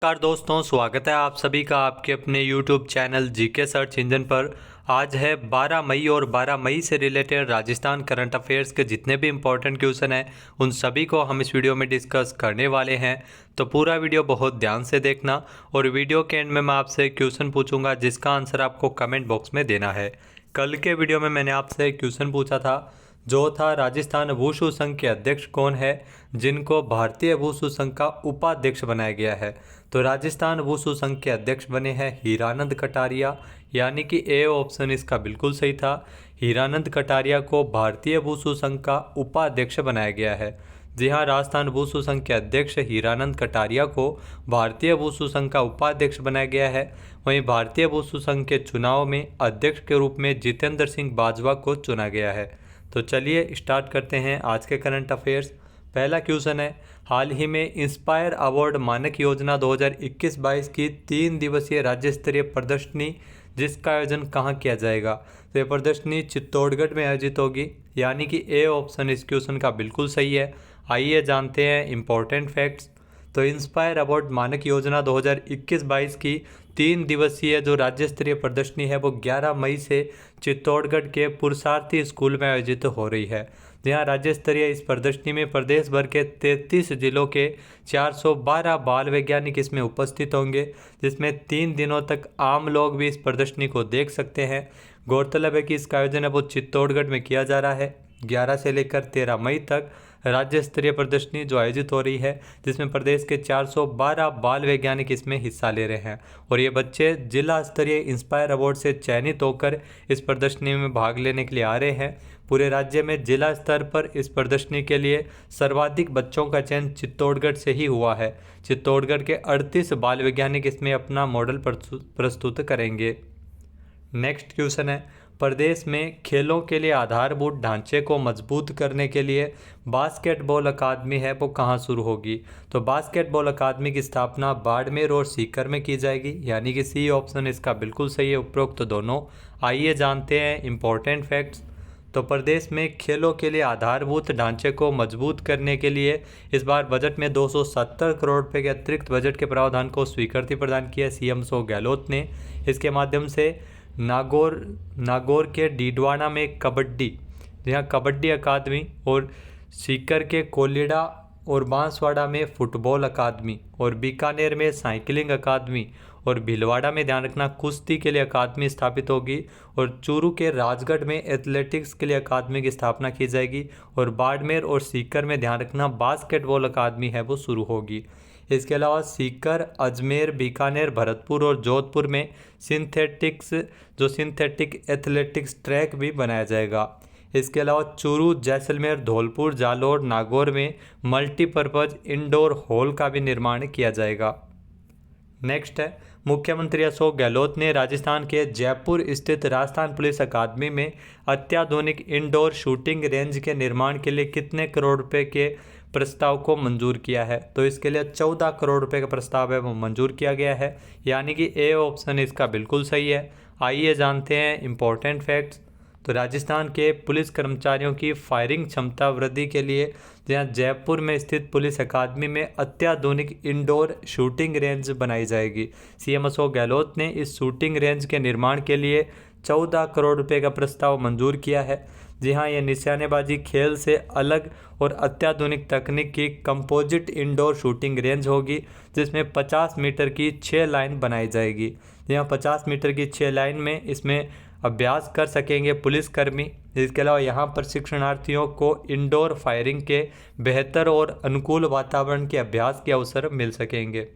नमस्कार दोस्तों, स्वागत है आप सभी का आपके अपने YouTube channel GK search engine पर। आज है 12 मई और 12 मई से रिलेटेड राजस्थान करंट अफेयर्स के जितने भी इम्पोर्टेंट क्वेश्चन हैं उन सभी को हम इस वीडियो में डिस्कस करने वाले हैं। तो पूरा वीडियो बहुत ध्यान से देखना और वीडियो के एंड में मैं आपसे क्वेश्चन पूछूंगा जिसका आंसर आपको कमेंट बॉक्स में देना है। कल के वीडियो में मैंने आपसे क्वेश्चन पूछा था जो था राजस्थान वुशु संघ के अध्यक्ष कौन है जिनको भारतीय वुशु संघ का उपाध्यक्ष बनाया गया है। तो राजस्थान वुशु संघ के अध्यक्ष बने हैं हीरानंद कटारिया, यानी कि ए ऑप्शन इसका बिल्कुल सही था। हीरानंद कटारिया को भारतीय वुशु संघ का उपाध्यक्ष बनाया गया है। जी हाँ, राजस्थान वुशु संघ के अध्यक्ष हीरानंद कटारिया को भारतीय वुशु संघ का उपाध्यक्ष बनाया गया है। वहीं भारतीय वुशु संघ के चुनाव में अध्यक्ष के रूप में जितेंद्र सिंह बाजवा को चुना गया है। तो चलिए स्टार्ट करते हैं आज के करंट अफेयर्स। पहला क्वेश्चन है, हाल ही में इंस्पायर अवार्ड मानक योजना 2021-22 की 3 दिवसीय राज्य स्तरीय प्रदर्शनी जिसका आयोजन कहाँ किया जाएगा। तो ये प्रदर्शनी चित्तौड़गढ़ में आयोजित होगी, यानी कि ए ऑप्शन इस क्वेश्चन का बिल्कुल सही है। आइए जानते हैं इम्पोर्टेंट फैक्ट्स। तो इंस्पायर अवार्ड मानक योजना 2021-22 की 3 दिवसीय जो राज्य स्तरीय प्रदर्शनी है वो 11 मई से चित्तौड़गढ़ के पुरुषार्थी स्कूल में आयोजित हो रही है। जहाँ राज्य स्तरीय इस प्रदर्शनी में प्रदेश भर के 33 जिलों के 412 बाल वैज्ञानिक इसमें उपस्थित होंगे, जिसमें 3 दिनों तक आम लोग भी इस प्रदर्शनी को देख सकते हैं। गौरतलब है कि इसका आयोजन है वो चित्तौड़गढ़ में किया जा रहा है। 11 से लेकर 13 मई तक राज्य स्तरीय प्रदर्शनी जो आयोजित हो रही है, जिसमें प्रदेश के 412 बाल वैज्ञानिक इसमें हिस्सा ले रहे हैं और ये बच्चे जिला स्तरीय इंस्पायर अवार्ड से चयनित होकर इस प्रदर्शनी में भाग लेने के लिए आ रहे हैं। पूरे राज्य में जिला स्तर पर इस प्रदर्शनी के लिए सर्वाधिक बच्चों का चयन चित्तौड़गढ़ से ही हुआ है। चित्तौड़गढ़ के 38 बाल वैज्ञानिक इसमें अपना मॉडल प्रस्तुत करेंगे। नेक्स्ट क्वेश्चन है, प्रदेश में खेलों के लिए आधारभूत ढांचे को मजबूत करने के लिए बास्केटबॉल अकादमी है वो कहाँ शुरू होगी। तो बास्केटबॉल अकादमी की स्थापना बाड़मेर और सीकर में की जाएगी, यानी कि सी ऑप्शन इसका बिल्कुल सही है, उपरोक्त दोनों। आइए जानते हैं इम्पोर्टेंट फैक्ट्स। तो प्रदेश में खेलों के लिए आधारभूत ढांचे को मजबूत करने के लिए इस बार बजट में 270 करोड़ रुपए के अतिरिक्त बजट के प्रावधान को स्वीकृति प्रदान की है सीएम अशोक गहलोत ने। इसके माध्यम से नागौर के डीडवाना में कबड्डी, जहाँ कबड्डी अकादमी, और सीकर के कोलिडा और बांसवाड़ा में फुटबॉल अकादमी, और बीकानेर में साइकिलिंग अकादमी, और भीलवाड़ा में ध्यान रखना कुश्ती के लिए अकादमी स्थापित होगी, और चूरू के राजगढ़ में एथलेटिक्स के लिए अकादमी की स्थापना की जाएगी, और बाड़मेर और सीकर में ध्यान रखना बास्केटबॉल अकादमी है वो शुरू होगी। इसके अलावा सीकर, अजमेर, बीकानेर, भरतपुर और जोधपुर में सिंथेटिक एथलेटिक्स ट्रैक भी बनाया जाएगा। इसके अलावा चूरू, जैसलमेर, धौलपुर, जालौर, नागौर में मल्टीपर्पज़ इंडोर हॉल का भी निर्माण किया जाएगा। नेक्स्ट है, मुख्यमंत्री अशोक गहलोत ने राजस्थान के जयपुर स्थित राजस्थान पुलिस अकादमी में अत्याधुनिक इंडोर शूटिंग रेंज के निर्माण के लिए कितने करोड़ रुपए के प्रस्ताव को मंजूर किया है। तो इसके लिए 14 करोड़ रुपए का प्रस्ताव है वो मंजूर किया गया है, यानी कि ए ऑप्शन इसका बिल्कुल सही है। आइए जानते हैं इम्पोर्टेंट फैक्ट्स। तो राजस्थान के पुलिस कर्मचारियों की फायरिंग क्षमता वृद्धि के लिए जहाँ जयपुर में स्थित पुलिस अकादमी में अत्याधुनिक इंडोर शूटिंग रेंज बनाई जाएगी। सीएम अशोक गहलोत ने इस शूटिंग रेंज के निर्माण के लिए 14 करोड़ रुपए का प्रस्ताव मंजूर किया है। जी हाँ, यह निशानेबाजी खेल से अलग और अत्याधुनिक तकनीक की कंपोजिट इंडोर शूटिंग रेंज होगी, जिसमें 50 मीटर की 6 लाइन बनाई जाएगी। यहाँ 50 मीटर की 6 लाइन में इसमें अभ्यास कर सकेंगे पुलिसकर्मी। इसके अलावा यहाँ प्रशिक्षणार्थियों को इंडोर फायरिंग के बेहतर और अनुकूल वातावरण के अभ्यास के अवसर मिल सकेंगे।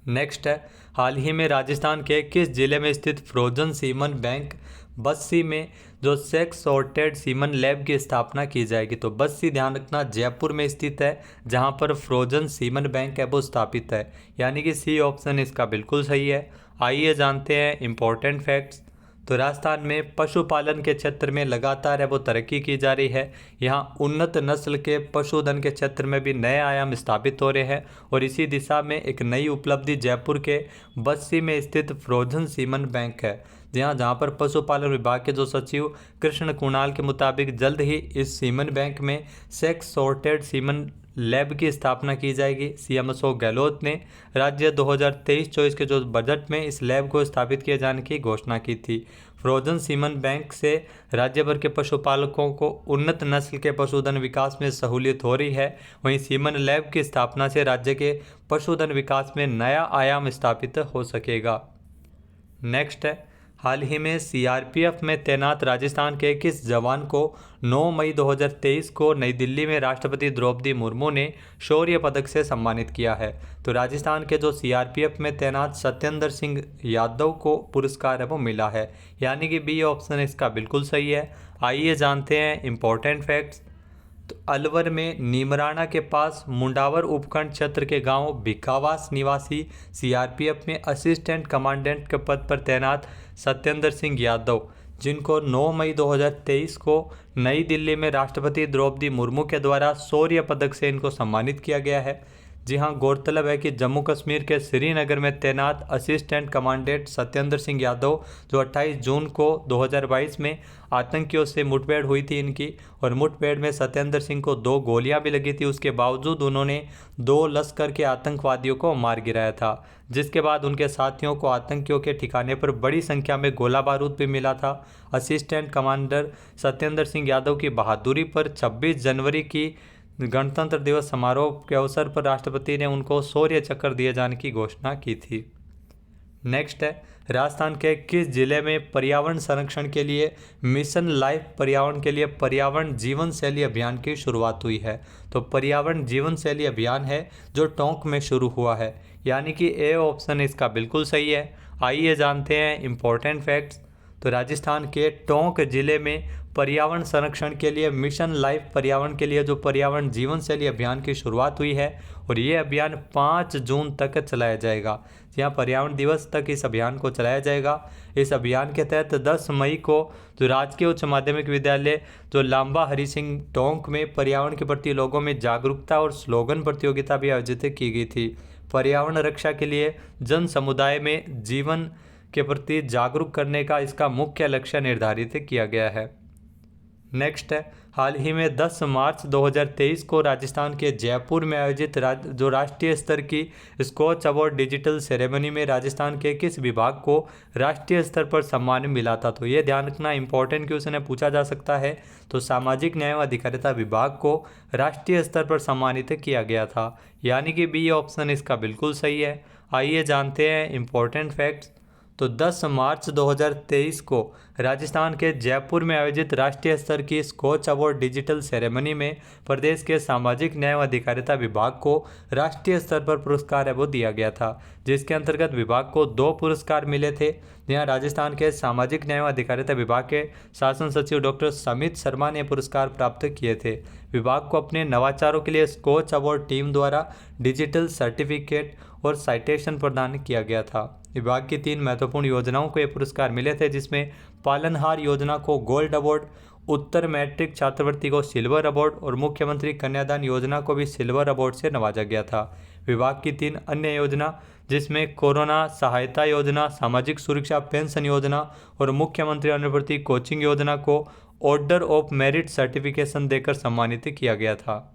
नेक्स्ट है, हाल ही में राजस्थान के किस जिले में स्थित फ्रोजन सीमन बैंक बस्सी में जो सेक्स सॉर्टेड सीमन लैब की स्थापना की जाएगी। तो बस्सी ध्यान रखना जयपुर में स्थित है, जहां पर फ्रोजन सीमन बैंक है वो स्थापित है, यानी कि सी ऑप्शन इसका बिल्कुल सही है। आइए जानते हैं इम्पोर्टेंट फैक्ट्स। तो राजस्थान में पशुपालन के क्षेत्र में लगातार है वो तरक्की की जा रही है। यहाँ उन्नत नस्ल के पशुधन के क्षेत्र में भी नए आयाम स्थापित हो रहे हैं और इसी दिशा में एक नई उपलब्धि जयपुर के बस्सी में स्थित फ्रोजन सीमन बैंक है। जहाँ पर पशुपालन विभाग के जो सचिव कृष्ण कुणाल के मुताबिक जल्द ही इस सीमन बैंक में सेक्स सॉर्टेड सीमन लैब की स्थापना की जाएगी। सीएम अशोक गहलोत ने राज्य 2023-24 के जो बजट में इस लैब को स्थापित किए जाने की घोषणा की थी। फ्रोजन सीमन बैंक से राज्य भर के पशुपालकों को उन्नत नस्ल के पशुधन विकास में सहूलियत हो रही है। वहीं सीमन लैब की स्थापना से राज्य के पशुधन विकास में नया आयाम स्थापित हो सकेगा। नेक्स्ट है, हाल ही में सीआरपीएफ में तैनात राजस्थान के 21 जवान को 9 मई 2023 को नई दिल्ली में राष्ट्रपति द्रौपदी मुर्मू ने शौर्य पदक से सम्मानित किया है। तो राजस्थान के जो सीआरपीएफ में तैनात सत्येंद्र सिंह यादव को पुरस्कार है वो मिला है, यानी कि बी ऑप्शन इसका बिल्कुल सही है। आइए जानते हैं इंपॉर्टेंट फैक्ट्स। तो अलवर में नीमराना के पास मुंडावर उपखंड क्षेत्र के गांव भिखावास निवासी सीआरपीएफ में असिस्टेंट कमांडेंट के पद पर तैनात सत्येंद्र सिंह यादव, जिनको 9 मई 2023 को नई दिल्ली में राष्ट्रपति द्रौपदी मुर्मू के द्वारा शौर्य पदक से इनको सम्मानित किया गया है। जी हाँ, गौरतलब है कि जम्मू कश्मीर के श्रीनगर में तैनात असिस्टेंट कमांडेंट सत्येंद्र सिंह यादव, जो 28 जून को 2022 में आतंकियों से मुठभेड़ हुई थी इनकी, और मुठभेड़ में सत्येंद्र सिंह को 2 गोलियां भी लगी थी। उसके बावजूद उन्होंने 2 लश्कर के आतंकवादियों को मार गिराया था, जिसके बाद उनके साथियों को आतंकियों के ठिकाने पर बड़ी संख्या में गोला बारूद भी मिला था। असिस्टेंट कमांडर सत्येंद्र सिंह यादव की बहादुरी पर 26 जनवरी की गणतंत्र दिवस समारोह के अवसर पर राष्ट्रपति ने उनको शौर्य चक्र दिए जाने की घोषणा की थी। नेक्स्ट है, राजस्थान के किस जिले में पर्यावरण संरक्षण के लिए मिशन लाइफ पर्यावरण के लिए पर्यावरण जीवन शैली अभियान की शुरुआत हुई है? तो पर्यावरण जीवन शैली अभियान है जो टोंक में शुरू हुआ है, यानी कि ए ऑप्शन इसका बिल्कुल सही है। आइए जानते हैं इंपॉर्टेंट फैक्ट्स। तो राजस्थान के टोंक जिले में पर्यावरण संरक्षण के लिए मिशन लाइफ पर्यावरण के लिए जो पर्यावरण जीवन शैली अभियान की शुरुआत हुई है, और ये अभियान 5 जून तक चलाया जाएगा। यहाँ पर्यावरण दिवस तक इस अभियान को चलाया जाएगा। इस अभियान के तहत 10 मई को जो राजकीय उच्च माध्यमिक विद्यालय जो लांबा हरि सिंह टोंक में पर्यावरण के प्रति लोगों में जागरूकता और स्लोगन प्रतियोगिता भी आयोजित की गई थी। पर्यावरण रक्षा के लिए जन समुदाय में जीवन के प्रति जागरूक करने का इसका मुख्य लक्ष्य निर्धारित किया गया है। नेक्स्ट है, हाल ही में 10 मार्च 2023 को राजस्थान के जयपुर में आयोजित जो राष्ट्रीय स्तर की स्कॉच अवार्ड डिजिटल सेरेमनी में राजस्थान के किस विभाग को राष्ट्रीय स्तर पर सम्मान मिला था? तो ये ध्यान रखना इंपॉर्टेंट क्वेश्चन है, पूछा जा सकता है। तो सामाजिक न्याय व अधिकारिता विभाग को राष्ट्रीय स्तर पर सम्मानित किया गया था, यानी कि बी ऑप्शन इसका बिल्कुल सही है। आइए जानते हैं इंपॉर्टेंट फैक्ट्स। तो 10 मार्च 2023 को राजस्थान के जयपुर में आयोजित राष्ट्रीय स्तर की स्कॉच अवार्ड डिजिटल सेरेमनी में प्रदेश के सामाजिक न्याय व अधिकारिता विभाग को राष्ट्रीय स्तर पर पुरस्कार है वो दिया गया था, जिसके अंतर्गत विभाग को 2 पुरस्कार मिले थे। यहाँ राजस्थान के सामाजिक न्याय व अधिकारिता विभाग के शासन सचिव डॉक्टर समित शर्मा ने पुरस्कार प्राप्त किए थे। विभाग को अपने नवाचारों के लिए स्कॉच अवार्ड टीम द्वारा डिजिटल सर्टिफिकेट और साइटेशन प्रदान किया गया था। विभाग की 3 महत्वपूर्ण योजनाओं को ये पुरस्कार मिले थे, जिसमें पालनहार योजना को गोल्ड अवार्ड, उत्तर मैट्रिक छात्रवृत्ति को सिल्वर अवार्ड और मुख्यमंत्री कन्यादान योजना को भी सिल्वर अवार्ड से नवाजा गया था। विभाग की 3 अन्य योजना, जिसमें कोरोना सहायता योजना, सामाजिक सुरक्षा पेंशन योजना और मुख्यमंत्री अनुवर्ती कोचिंग योजना को ऑर्डर ऑफ मेरिट सर्टिफिकेशन देकर सम्मानित किया गया था।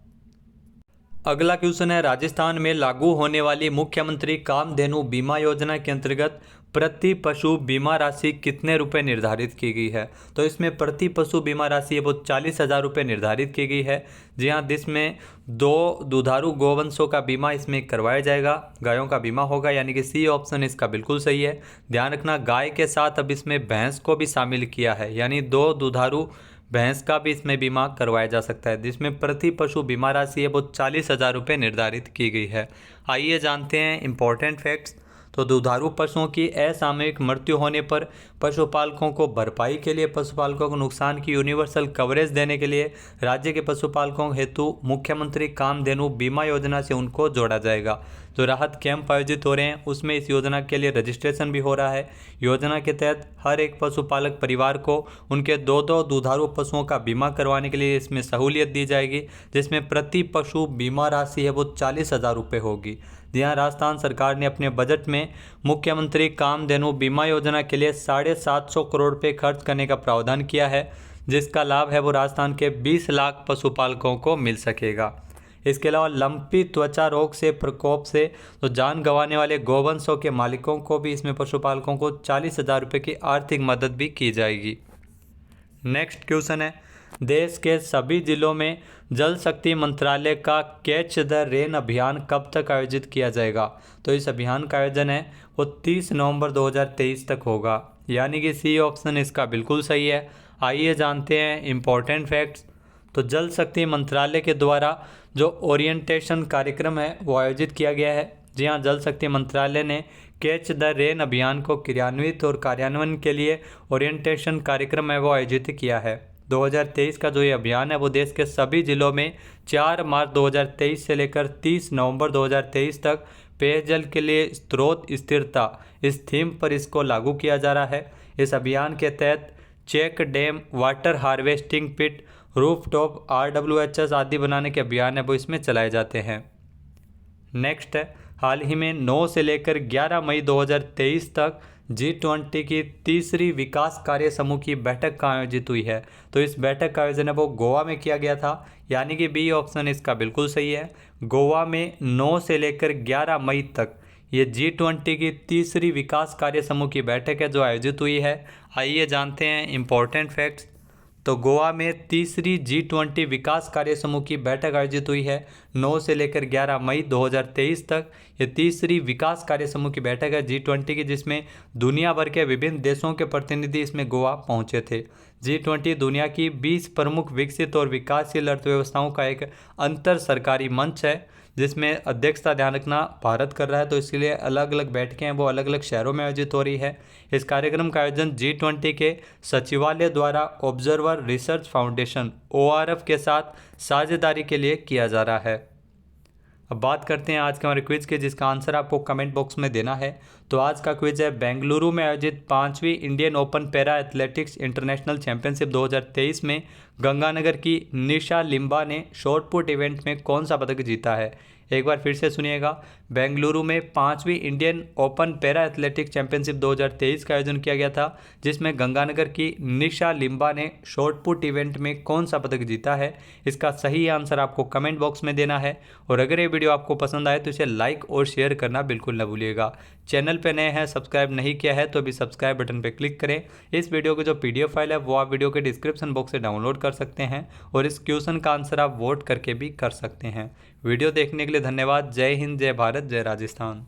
अगला क्वेश्चन है, राजस्थान में लागू होने वाली मुख्यमंत्री कामधेनु बीमा योजना के अंतर्गत प्रति पशु बीमा राशि कितने रुपए निर्धारित की गई है? तो इसमें प्रति पशु बीमा राशि है वो 40,000 रुपये निर्धारित की गई है। जी हाँ, जिसमें 2 दुधारू गोवंशों का बीमा इसमें करवाया जाएगा, गायों का बीमा होगा, यानी कि सी ऑप्शन इसका बिल्कुल सही है। ध्यान रखना, गाय के साथ अब इसमें भैंस को भी शामिल किया है, यानी 2 दुधारू भैंस का भी इसमें बीमा करवाया जा सकता है, जिसमें प्रति पशु बीमा राशि है वो 40,000 रुपये निर्धारित की गई है। आइए जानते हैं इंपॉर्टेंट फैक्ट्स। तो दुधारू पशुओं की असामयिक मृत्यु होने पर पशुपालकों को भरपाई के लिए पशुपालकों को नुकसान की यूनिवर्सल कवरेज देने के लिए राज्य के पशुपालकों हेतु मुख्यमंत्री कामधेनु बीमा योजना से उनको जोड़ा जाएगा। जो राहत कैंप आयोजित हो रहे हैं उसमें इस योजना के लिए रजिस्ट्रेशन भी हो रहा है। योजना के तहत हर एक पशुपालक परिवार को उनके 2 दुधारू पशुओं का बीमा करवाने के लिए इसमें सहूलियत दी जाएगी, जिसमें प्रति पशु बीमा राशि है वो 40,000 रुपये होगी। यहाँ राजस्थान सरकार ने अपने बजट में मुख्यमंत्री कामधेनु बीमा योजना के लिए 750 करोड़ रुपये खर्च करने का प्रावधान किया है, जिसका लाभ है वो राजस्थान के 20 लाख पशुपालकों को मिल सकेगा। इसके अलावा लंपी त्वचा रोग से प्रकोप से तो जान गंवाने वाले गोवंशों के मालिकों को भी इसमें पशुपालकों को 40,000 रुपये की आर्थिक मदद भी की जाएगी। नेक्स्ट क्वेश्चन है, देश के सभी जिलों में जल शक्ति मंत्रालय का कैच द रेन अभियान कब तक आयोजित किया जाएगा? तो इस अभियान का आयोजन है वो 30 नवंबर 2023 तक होगा, यानी कि सी ऑप्शन इसका बिल्कुल सही है। आइए जानते हैं इम्पोर्टेंट फैक्ट्स। तो जल शक्ति मंत्रालय के द्वारा जो ओरिएंटेशन कार्यक्रम है वो आयोजित किया गया है। जी हाँ, जल शक्ति मंत्रालय ने कैच द रेन अभियान को क्रियान्वित और कार्यान्वयन के लिए ओरिएंटेशन कार्यक्रम है वो आयोजित किया है। 2023 का जो ये अभियान है वो देश के सभी जिलों में 4 मार्च 2023 से लेकर 30 नवंबर 2023 तक पेयजल के लिए स्रोत स्थिरता इस थीम पर इसको लागू किया जा रहा है। इस अभियान के तहत चेक डैम, वाटर हार्वेस्टिंग पिट, रूफटॉप, RWHS आदि बनाने के अभियान है वो इसमें चलाए जाते हैं। नेक्स्ट है, हाल ही में 9 से लेकर 11 मई 2023 तक G20 की तीसरी विकास कार्य समूह की बैठक का आयोजित हुई है। तो इस बैठक का आयोजन है वो गोवा में किया गया था, यानी कि बी ऑप्शन इसका बिल्कुल सही है। गोवा में 9 से लेकर 11 मई तक ये G20 की तीसरी विकास कार्य समूह की बैठक है जो आयोजित हुई है। आइए जानते हैं इम्पोर्टेंट फैक्ट्स। तो गोवा में तीसरी G20 विकास कार्य समूह की बैठक आयोजित हुई है 9 से लेकर 11 मई 2023 तक। ये तीसरी विकास कार्य समूह की बैठक है G20 की, जिसमें दुनिया भर के विभिन्न देशों के प्रतिनिधि इसमें गोवा पहुंचे थे। G20 दुनिया की 20 प्रमुख विकसित और विकासशील अर्थव्यवस्थाओं का एक अंतर सरकारी मंच है जिसमें अध्यक्षता ध्यान रखना भारत कर रहा है। तो इसके लिए अलग अलग बैठकें हैं वो अलग अलग शहरों में आयोजित हो रही है। इस कार्यक्रम का आयोजन G20 के सचिवालय द्वारा ऑब्जर्वर रिसर्च फाउंडेशन ORF के साथ साझेदारी के लिए किया जा रहा है। अब बात करते हैं आज के हमारे क्विज के, जिसका आंसर आपको कमेंट बॉक्स में देना है। तो आज का क्विज है, बेंगलुरु में आयोजित 5वीं Indian open para athletics international championship 2023 में गंगानगर की निशा लिम्बा ने शॉटपुट इवेंट में कौन सा पदक जीता है? एक बार फिर से सुनिएगा। बेंगलुरु में 5वीं Indian open para athletics championship 2023 का आयोजन किया गया था, जिसमें गंगानगर की निशा लिम्बा ने शॉटपुट इवेंट में कौन सा पदक जीता है? इसका सही आंसर आपको कमेंट बॉक्स में देना है। और अगर ये वीडियो आपको पसंद आए तो इसे लाइक और शेयर करना बिल्कुल न भूलिएगा। चैनल पे नए हैं, सब्सक्राइब नहीं किया है तो अभी सब्सक्राइब बटन पर क्लिक करें। इस वीडियो की जो PDF फाइल है वो आप वीडियो के डिस्क्रिप्शन बॉक्स से डाउनलोड कर सकते हैं और इस क्वेश्चन का आंसर आप वोट करके भी कर सकते हैं। वीडियो देखने के लिए धन्यवाद। जय हिंद, जय भारत, जय राजस्थान।